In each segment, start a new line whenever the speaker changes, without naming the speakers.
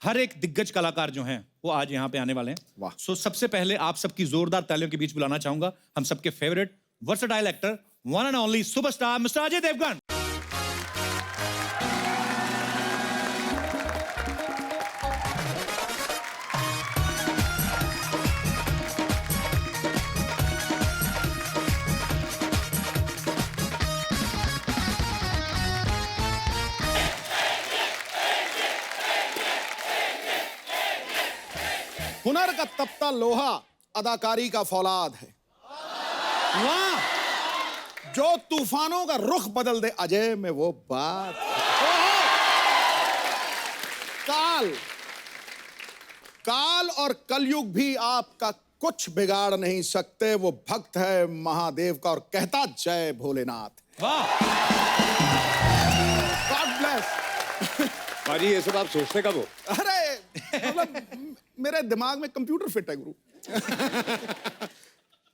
हर एक दिग्गज कलाकार जो हैं वो आज यहाँ पे आने वाले हैं।
वाह।
सो सबसे पहले आप सबकी जोरदार तालियों के बीच बुलाना चाहूंगा हम सबके favourite versatile actor one and only superstar mister Ajay Devgan.
हुनर का तपता लोहा अदाकारी का फौलाद है।
वाह।
जो तूफानों का रुख बदल दे अजय में वो बात है। काल और कलयुग भी आपका कुछ बिगाड़ नहीं सकते। वो भक्त है महादेव का और कहता जय भोलेनाथ।
वाह।
God bless.
बाजी ये सब आप सोचते कब हो?
अरे मतलब मेरे दिमाग में कंप्यूटर फिट है गुरु।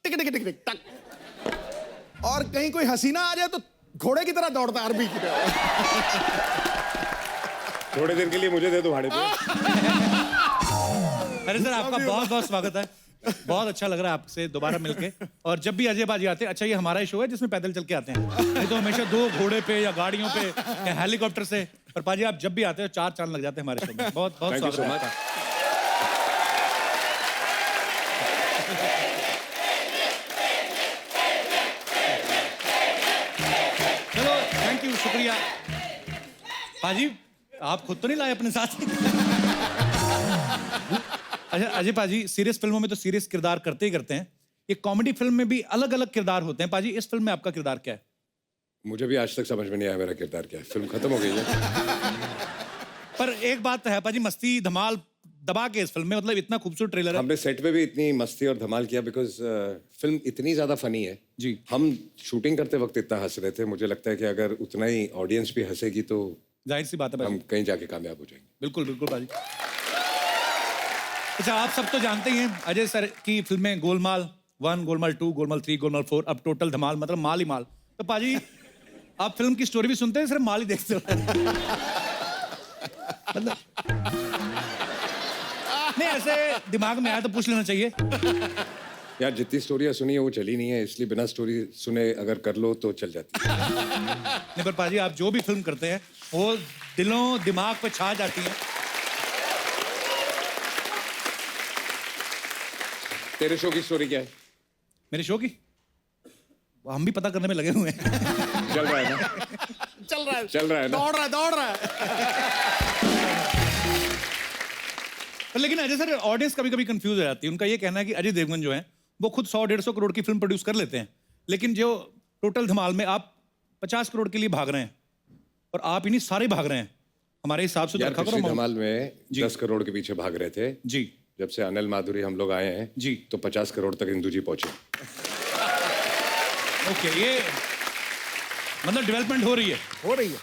टिक टिक टिक टिक टक। और कहीं कोई हसीना आ जाए तो घोड़े की तरह दौड़ता है, अरबी की तरह।
थोड़े दिन के लिए मुझे दे दो भाड़े पे।
अरे सर आपका बहुत बहुत स्वागत है। बहुत अच्छा लग रहा है आपसे दोबारा मिलके। और जब भी अजय बाजी आते हैं, अच्छा ये हमारा ही शो है जिसमें पैदल चल के आते हैं, नहीं तो हमेशा दो घोड़े पे या गाड़ियों पे या हेलीकॉप्टर से। पर पाजी आप जब भी आते हो 4 चांद लग जाते हैं हमारे शो में। बहुत बहुत
Thank you
स्वागत
so
है
much.
आपका। चलो थैंक यू, शुक्रिया। पाजी आप खुद तो नहीं लाए अपने साथ? अच्छा अजय पाजी सीरियस फिल्मों में तो सीरियस किरदार करते ही करते हैं, ये कॉमेडी फिल्म में भी अलग अलग किरदार होते हैं। पाजी इस फिल्म में आपका किरदार क्या है?
मुझे भी आज तक समझ में नहीं आया मेरा किरदार क्या है। फिल्म खत्म हो गई है।
पर एक बात है पाजी, मस्ती धमाल दबा के इस फिल्म में, मतलब इतना खूबसूरत ट्रेलर है।
हमने सेट पे भी इतनी मस्ती और धमाल किया बिकॉज फिल्म इतनी ज्यादा फनी है
जी।
हम शूटिंग करते वक्त इतना हंस रहे थे, मुझे लगता है कि अगर उतना ही ऑडियंस भी हंसेगी तो
जाहिर सी बात है
हम
पाजी।
कहीं जाके कामयाब हो जाएंगे।
बिल्कुल बिल्कुल पाजी। अच्छा आप सब तो जानते ही हैं अजय सर की फिल्में गोलमाल 1, गोलमाल 2, गोलमाल 3, गोलमाल 4, अब टोटल धमाल, मतलब माल ही माल। तो पाजी आप फिल्म की स्टोरी भी सुनते हैं, सिर्फ माल ही देखते हो? मतलब नहीं, ऐसे दिमाग में आया तो पूछ लेना चाहिए।
यार जितनी स्टोरियां सुनी है वो चली नहीं है, इसलिए बिना स्टोरी सुने अगर कर लो तो चल जाती है।
नहीं पर पाजी आप जो भी फिल्म करते हैं वो दिलों दिमाग पे छा जाती है।
तेरे शो की स्टोरी क्या है?
मेरे शो की हम भी पता करने में लगे हुए हैं।
चल रहा है ना?
चल रहा है,
चल रहा है ना?
दौड़ रहा है।
पर लेकिन अजय सर ऑडियंस कभी कभी कंफ्यूज हो जाती है। उनका ये कहना है कि अजय देवगन जो है वो खुद 100-150 करोड़ की फिल्म प्रोड्यूस कर लेते हैं, लेकिन जो टोटल धमाल में आप 50 करोड़ के लिए भाग रहे हैं और आप इन्हीं सारे भाग रहे हैं। हमारे हिसाब से तो
यार
रखा
पिछली
करो
धमाल में 10 करोड़ के पीछे भाग रहे थे।
जी
जब से अनिल माधुरी हम लोग आए हैं
जी
तो 50 करोड़ तक इंदू जी पहुंचे।
ओके, ये मतलब डेवलपमेंट हो रही है।
है।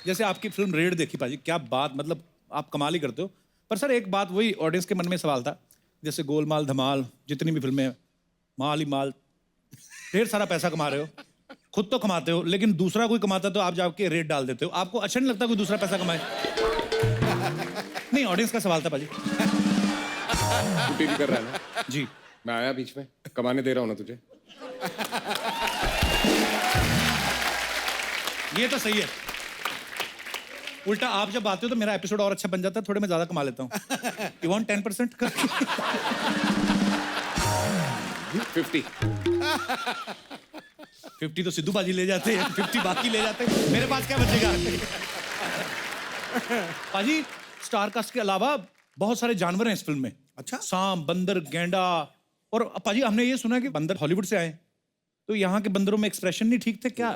जैसे आपकी फिल्म रेड देखी पाजी, क्या बात, मतलब आप कमाल ही करते हो। पर सर एक बात वही ऑडियंस के मन में सवाल था, जैसे गोलमाल धमाल जितनी भी फिल्में हैं, माल ही माल, ढेर सारा पैसा कमा रहे हो, खुद तो कमाते हो, लेकिन दूसरा कोई कमाता तो आप जाके रेट डाल देते हो। आपको अच्छा नहीं लगता कोई दूसरा पैसा कमाए? नहीं, ऑडियंस का सवाल था पाजी।
छुट्टी भी कर रहा है ना?
जी
मैं आया बीच में, कमाने दे रहा हूँ ना तुझे।
ये तो सही है। उल्टा आप जब आते हो तो मेरा एपिसोड और अच्छा बन जाता है, थोड़े मैं ज्यादा कमा लेता हूँ। You want 10%? 50 तो सिद्धू बाजी ले जाते हैं, 50 बाकी ले जाते हैं, मेरे पास क्या बचेगा? पाजी स्टार कास्ट के अलावा बहुत सारे जानवर हैं इस फिल्म में।
अच्छा।
सांप, बंदर, गेंडा। और पाजी हमने ये सुना है कि बंदर हॉलीवुड से आए, तो यहाँ के बंदरों में एक्सप्रेशन नहीं ठीक थे क्या?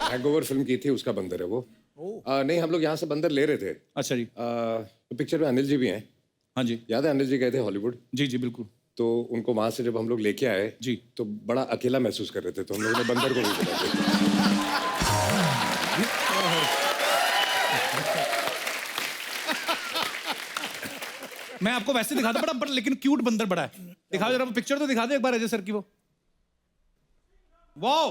हैंगओवर फिल्म की थी, उसका बंदर है वो। नहीं, हम लोग यहाँ से बंदर ले रहे थे।
अच्छा जी।
तो पिक्चर में अनिल जी भी हैं।
हाँ जी
याद है अनिल जी गए थे हॉलीवुड?
जी जी बिल्कुल।
तो उनको वहां से जब हम लोग लेके आए
जी
तो बड़ा अकेला महसूस कर रहे थे, तो हम लोगों ने बंदर को भी बुला दिया।
मैं आपको वैसे दिखाता बड़ा बड़ा, लेकिन क्यूट बंदर बड़ा है। दिखाओ जरा वो पिक्चर तो दिखा दे एक बार अजय सर की वो। वाओ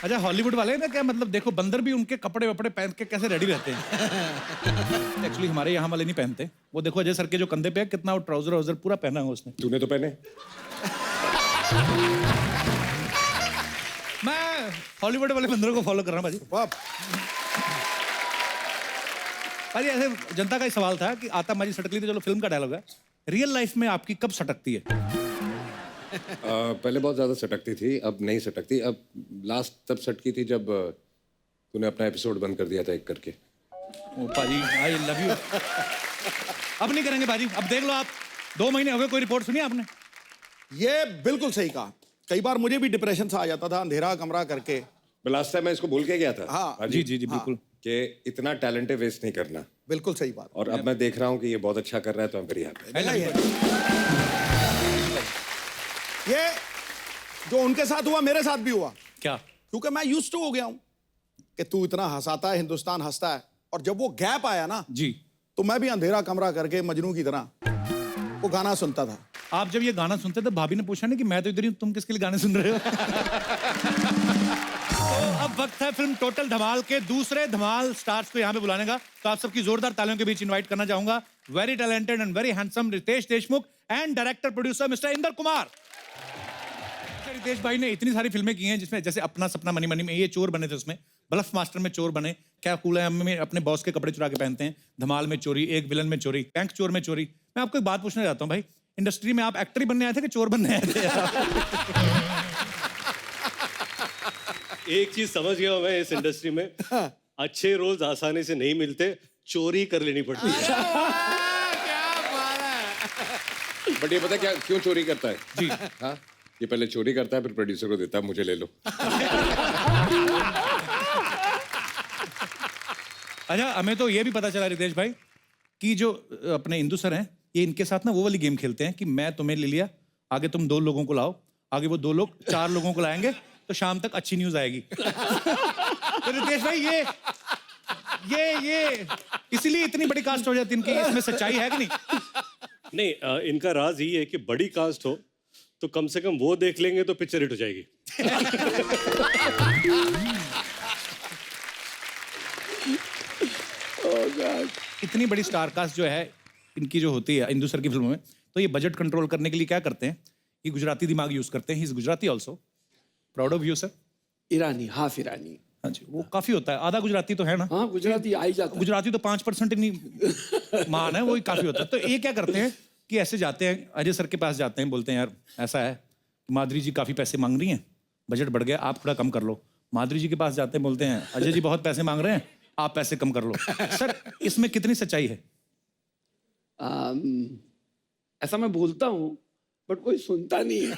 अच्छा हॉलीवुड वाले ना क्या मतलब देखो बंदर भी उनके कपड़े वपड़े पहन के कैसे रेडी रहते हैं एक्चुअली हमारे यहाँ वाले नहीं पहनते वो देखो अजय सर के जो कंधे पे है कितना वो ट्राउजर वाउजर पूरा पहना है उसने
तूने तो पहने
मैं हॉलीवुड वाले बंदरों को फॉलो कर रहा हूँ भाजी
वाह,
भाजी ऐसे जनता का ही सवाल था कि आता माजी सटकली तो चलो फिल्म का डायलॉग है रियल लाइफ में आपकी कब सटकती है
पहले बहुत ज्यादा सटकती थी अब नहीं सटकती अब लास्ट तब सटकी थी जब तूने अपना एपिसोड बंद कर दिया था एक करके
ओ पाजी आई लव यू अब नहीं करेंगे पाजी अब देख लो आप 2 महीने हो गए कोई रिपोर्ट सुनी आपने
ये बिल्कुल सही कहा। कई बार मुझे भी डिप्रेशन सा आ जाता था अंधेरा कमरा करके।
लास्ट टाइम मैं इसको भूल के गया था
हाँ।
जी जी जी बिल्कुल
कि इतना टैलेंट वेस्ट नहीं करना
बिल्कुल सही बात।
और अब मैं देख रहा हूँ कि ये बहुत अच्छा कर रहा है तो आई एम वेरी हैप्पी
ये जो उनके साथ हुआ मेरे साथ भी हुआ
क्या
क्योंकि मैं यूज्ड टू हो गया हूं कि तू इतना हंसाता है हिंदुस्तान हंसता है और जब वो गैप आया ना
जी
तो मैं भी अंधेरा कमरा करके मजनू की तरह वो गाना सुनता था।
आप जब ये गाना सुनते थे भाभी ने पूछा नहीं कि मैं तो इधर ही हूं, तुम किसके लिए गाने सुन रहे हो तो अब वक्त है फिल्म टोटल धमाल के दूसरे धमाल स्टार्स को यहाँ पे बुलाने का तो आप सबकी जोरदार तालियों के बीच इनवाइट करना चाहूंगा very talented and very handsome Ritesh Deshmukh and director producer mister Inder Kumar. Ritesh भाई ने इतनी सारी फिल्में की हैं जिसमें जैसे अपना सपना मनी मनी में ये चोर बने थे उसमें ब्लफ मास्टर में चोर बने क्या कूल है में अपने बॉस के कपड़े चुरा के पहनते हैं धमाल में चोरी एक विलन में चोरी बैंक चोर में चोरी। मैं आपको एक बात पूछना चाहता हूँ भाई इंडस्ट्री में आप एक्टर ही बनने आए थे कि चोर बनने आए थे
एक चीज समझ गया हूं मैं इस इंडस्ट्री में अच्छे रोल्स आसानी से नहीं मिलते चोरी कर लेनी पड़ती है
बट ये पता क्या क्यों चोरी करता है
जी
हाँ ये पहले चोरी करता है फिर प्रोड्यूसर को देता है मुझे ले लो
अच्छा हमें तो ये भी पता चला रितेश भाई कि जो अपने इंदु सर हैं ये इनके साथ ना वो वाली गेम खेलते हैं कि मैं तुम्हें ले लिया आगे तुम 2 लोगों को लाओ आगे वो 2 लोग 4 लोगों को लाएंगे तो शाम तक अच्छी न्यूज आएगी तो रितेश भाई ये इसीलिए इतनी बड़ी कास्ट हो जाती है इनकी इसमें सच्चाई है कि नहीं
नहीं इनका राज यही है कि बड़ी कास्ट हो तो कम से कम वो देख लेंगे तो पिक्चर हिट हो जाएगी
इतनी बड़ी स्टार कास्ट जो है इनकी जो होती है इंदु सर की फिल्मों में तो ये बजट कंट्रोल करने के लिए क्या करते हैं ये गुजराती दिमाग यूज करते हैं he is Gujarati also proud of you sir
Irani half Irani
हाँ जी वो काफी होता है आधा गुजराती तो है ना
हाँ गुजराती आ ही जाता है।
गुजराती तो 5% ही मान है वही काफी होता है तो ये क्या करते हैं कि ऐसे जाते हैं अजय सर के पास जाते हैं बोलते हैं यार ऐसा है माधुरी जी काफी पैसे मांग रही हैं बजट बढ़ गया आप थोड़ा कम कर लो माधुरी जी के पास जाते हैं बोलते हैं अजय जी बहुत पैसे मांग रहे हैं आप पैसे कम कर लो सर इसमें कितनी सच्चाई है
ऐसा मैं बोलता हूँ बट कोई सुनता नहीं है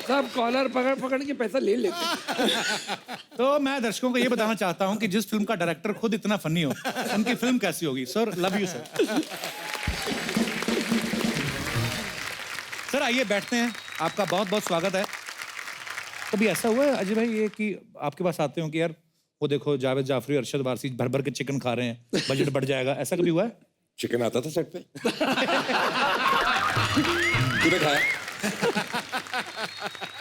सब कॉलर पकड़ पकड़ के पैसा ले लेते हैं।
तो मैं दर्शकों को ये बताना चाहता हूं कि जिस फिल्म का डायरेक्टर खुद इतना फनी हो उनकी फिल्म कैसी होगी sir love you sir sir आइए बैठते हैं आपका बहुत बहुत स्वागत है कभी ऐसा हुआ है अजय भाई ये कि आपके पास आते हो कि यार वो देखो जावेद जाफरी अरशद वारसी भर भर के चिकन खा रहे हैं बजट बढ़ जाएगा ऐसा कभी हुआ है
चिकन आता था सेट पे तूने खाया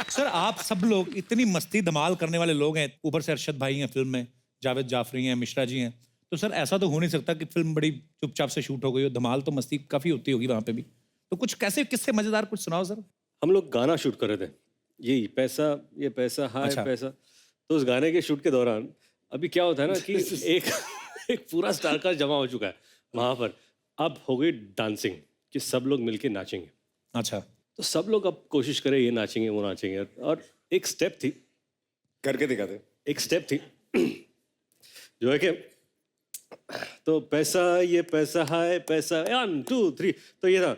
सर आप सब लोग इतनी मस्ती धमाल करने वाले लोग हैं ऊपर से अरशद भाई हैं फिल्म में जावेद जाफरी हैं मिश्रा जी हैं तो सर ऐसा तो हो नहीं सकता कि फिल्म बड़ी चुपचाप से शूट हो गई हो धमाल तो मस्ती काफी होती होगी वहां पे भी तो कुछ कैसे किससे मजेदार कुछ सुनाओ सर
हम लोग गाना शूट कर रहे थे ये पैसा हाय
अच्छा।
पैसा तो उस गाने के शूट के दौरान अभी क्या होता है ना कि एक पूरा स्टार कास्ट जमा हो चुका है वहां पर अब हो गई डांसिंग कि सब लोग मिलके नाचेंगे
अच्छा
तो सब लोग अब कोशिश करें ये नाचेंगे वो नाचेंगे और एक स्टेप थी
करके दिखाते
एक स्टेप थी जो है कि तो पैसा ये पैसा हाय पैसा 1 2 3 तो ये था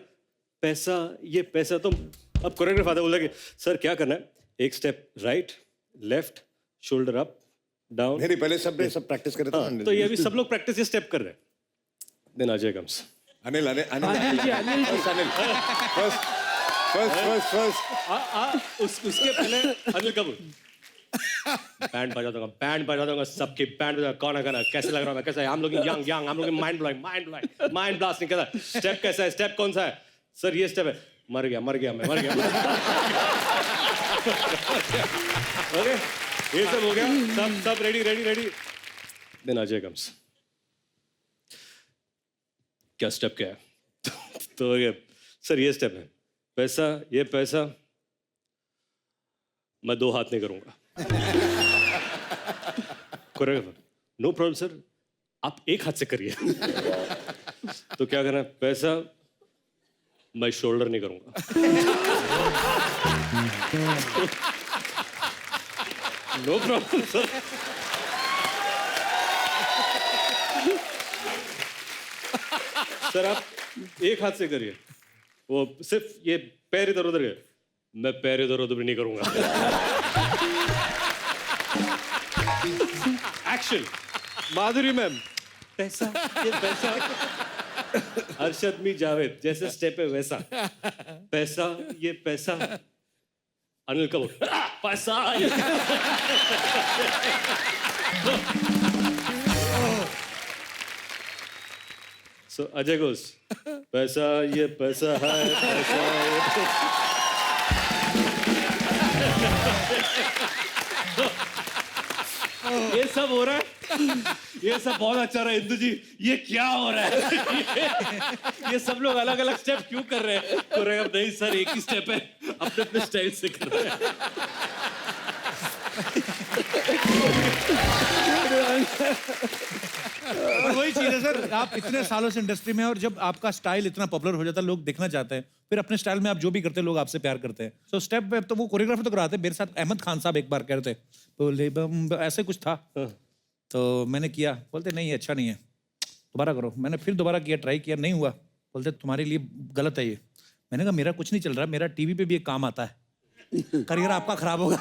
पैसा ये पैसा तो अब कोरियोग्राफ आता बोला कि सर क्या करना है एक step right left shoulder up down
नहीं पहले सब प्रैक्टिस करे थे
तो ये अभी सब लोग प्रैक्टिस ये स्टेप कर रहे हैं then Ajay comes
Anil first
उसके पहले अनिल कपूर बैंड बजा दूंगा सबकी बैंड बजा, कौन है गाना, कैसे लग रहा है, कैसा है, हम लोग यंग यंग, हम लोग माइंड ब्लोइंग, माइंड ब्लास्टिंग, कैसा स्टेप, कैसा है, स्टेप कौन सा है सर, ये स्टेप है, मर गया मैं मर गया ओके, ये सब हो गया, सब रेडी। देन अजय कम्स, क्या स्टेप क्या है तो ये सर ये स्टेप है, पैसा, ये पैसा मैं 2 हाथ नहीं करूंगा। कोरियोग्राफर, नो प्रॉब्लम सर, आप 1 हाथ से करिए। तो क्या करना है, पैसा मैं शोल्डर नहीं करूंगा। No problem sir. सर आप 1 हाथ से करिए, वो सिर्फ ये पैर इधर उधर है, मैं पैर इधर उधर भी नहीं करूंगा। एक्शन, माधुरी मैम, पैसा, ये पैसा, अरशद मी जावेद जैसे स्टेप है वैसा, पैसा, ये पैसा, अनिल कपूर, पैसा, So Ajay goes, पैसा ये पैसा है, पैसा ये सब हो रहा है, ये सब बहुत अच्छा रहा है इंदु जी, ये क्या हो रहा है? ये सब लोग अलग अलग स्टेप क्यों कर रहे हैं? कोरियोग्राफर, नहीं सर एक ही स्टेप है, अपने अपने स्टाइल से कर रहे हैं।
और वही चीज है सर, आप इतने सालों से इंडस्ट्री में हैं और जब आपका स्टाइल इतना पॉपुलर हो जाता है, लोग देखना चाहते हैं, फिर अपने स्टाइल में आप जो भी करते हैं लोग आपसे प्यार करते हैं। सो स्टेप पे तो वो कोरियोग्राफर तो कराते हैं, मेरे साथ अहमद खान साहब एक बार कह रहे थे, बोले बम ऐसे कुछ था, तो मैंने किया, बोलते नहीं अच्छा नहीं है, दोबारा करो। मैंने फिर दोबारा किया, ट्राई किया, नहीं हुआ, बोलते तुम्हारे लिए गलत है ये। मैंने कहा मेरा कुछ नहीं चल रहा, मेरा टीवी पे भी एक काम आता है, करियर आपका खराब होगा।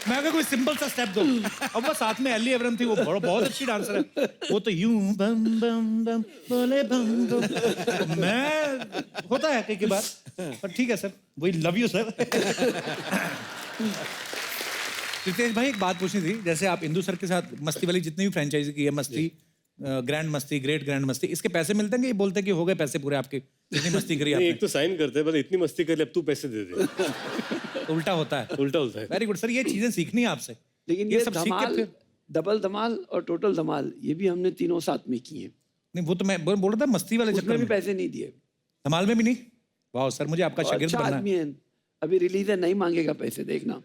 मैं कहा कोई सिंपल सा स्टेप दो। अब वो साथ में एली एवरन थी, वो बहुत अच्छी डांसर है, वो तो यूं बम बम बम बोले बम बम, मैं होता है कई बार, पर ठीक है सर, वही लव यू सर। रितेश भाई एक बात पूछनी थी, जैसे आप इंदु सर के साथ मस्ती वाली जितनी भी फ्रेंचाइजी की है, मस्ती, ग्रैंड मस्ती, ग्रेट ग्रैंड मस्ती, इसके पैसे मिलते हैं कि ये बोलते हैं कि हो गए पैसे पूरे आपके, जितनी मस्ती करी आपने?
एक तो साइन करते हैं, बस इतनी मस्ती कर ले, अब तू पैसे दे दे।
उल्टा होता है,
उल्टा होता है।
वेरी गुड सर, ये चीजें सीखनी है आपसे।
लेकिन ये
सब सीख के
धमाल,
फिर
डबल धमाल और टोटल धमाल, ये भी हमने तीनों साथ में किए हैं।
नहीं, वो तो मैं बोल रहा था मस्ती वाले
उसमें
चक्कर
भी
में,
पैसे नहीं दिए।
धमाल में भी नहीं। वाह सर, मुझे आपका शागिर्द
अच्छा
बनना है।
आदमी है, अभी रिलीज है, नहीं मांगेगा पैसे, देखना।